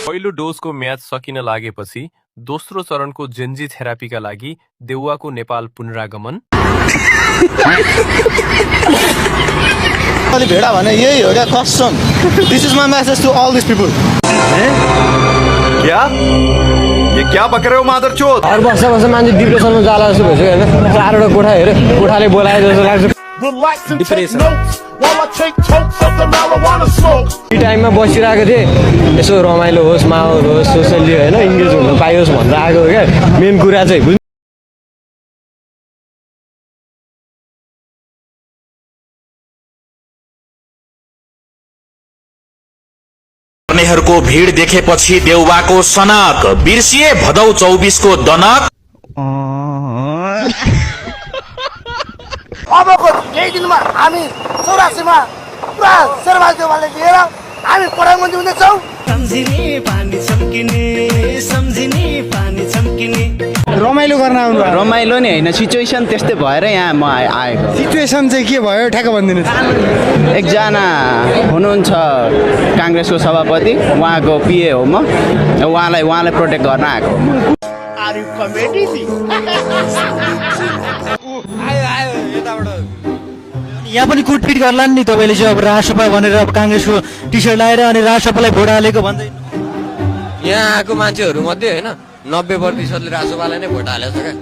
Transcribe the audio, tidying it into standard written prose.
पहिलो डोजको म्याद सकिन लागेपछि दोस्रो चरणको जेन्जी थेरापीका लागि देउवाको नेपाल पुनरागमन। भेडा भने यही हो क्या custom. This is my message to all this people. क्या ये क्या बक रहे हो मादरचोद? हर वर्ष मान्छे डिप्रेसनमा जाला जस्तो भइसक्यो हैन। चारवटा कोठा हेरे कोठाले बोलाए जस्तो लाग्छ। डिप्रेसन यी टाइममा बसिरहेको थिएँ, यसो रमाइलो होस् माहौल होस् सोसियली होइन इङ्गेज हुन पाइयोस् भनेर आएको क्या। मेन कुरा चाहिँ को भीड़ देखेपछि देउवाको सनक बिर्सिए भदौ 24 को दनक। अबको केही दिनमा हामी 84 मा पुरा शेरबहादुर देउवाले लिएर हामी प्रधानमन्त्री हुनेछौँ। सम्झिने पानी छम्किने सम्झिने पानी छम्किने रमाइलो गर्न आउनु भयो। रमाइलो नि होइन, सिचुएसन त्यस्तै भएर यहाँ म आएको। सिचुएसन चाहिँ के भयो ठ्याक्क भनिदिनुहोस्। एकजना हुनुहुन्छ काङ्ग्रेसको सभापति, उहाँको पिए हो म, उहाँलाई प्रोटेक्ट गर्न आएको हो म। यहाँ पनि कुटपिट गर्ला नि तपाईँले चाहिँ अब राजसभा भनेर अब काङ्ग्रेसको टी सर्ट लगाएर अनि राजसभालाई भोट हालेको भन्दै। यहाँ आएको मान्छेहरू मध्ये होइन 90% राजसभालाई नै भोट हालेको छ क्या।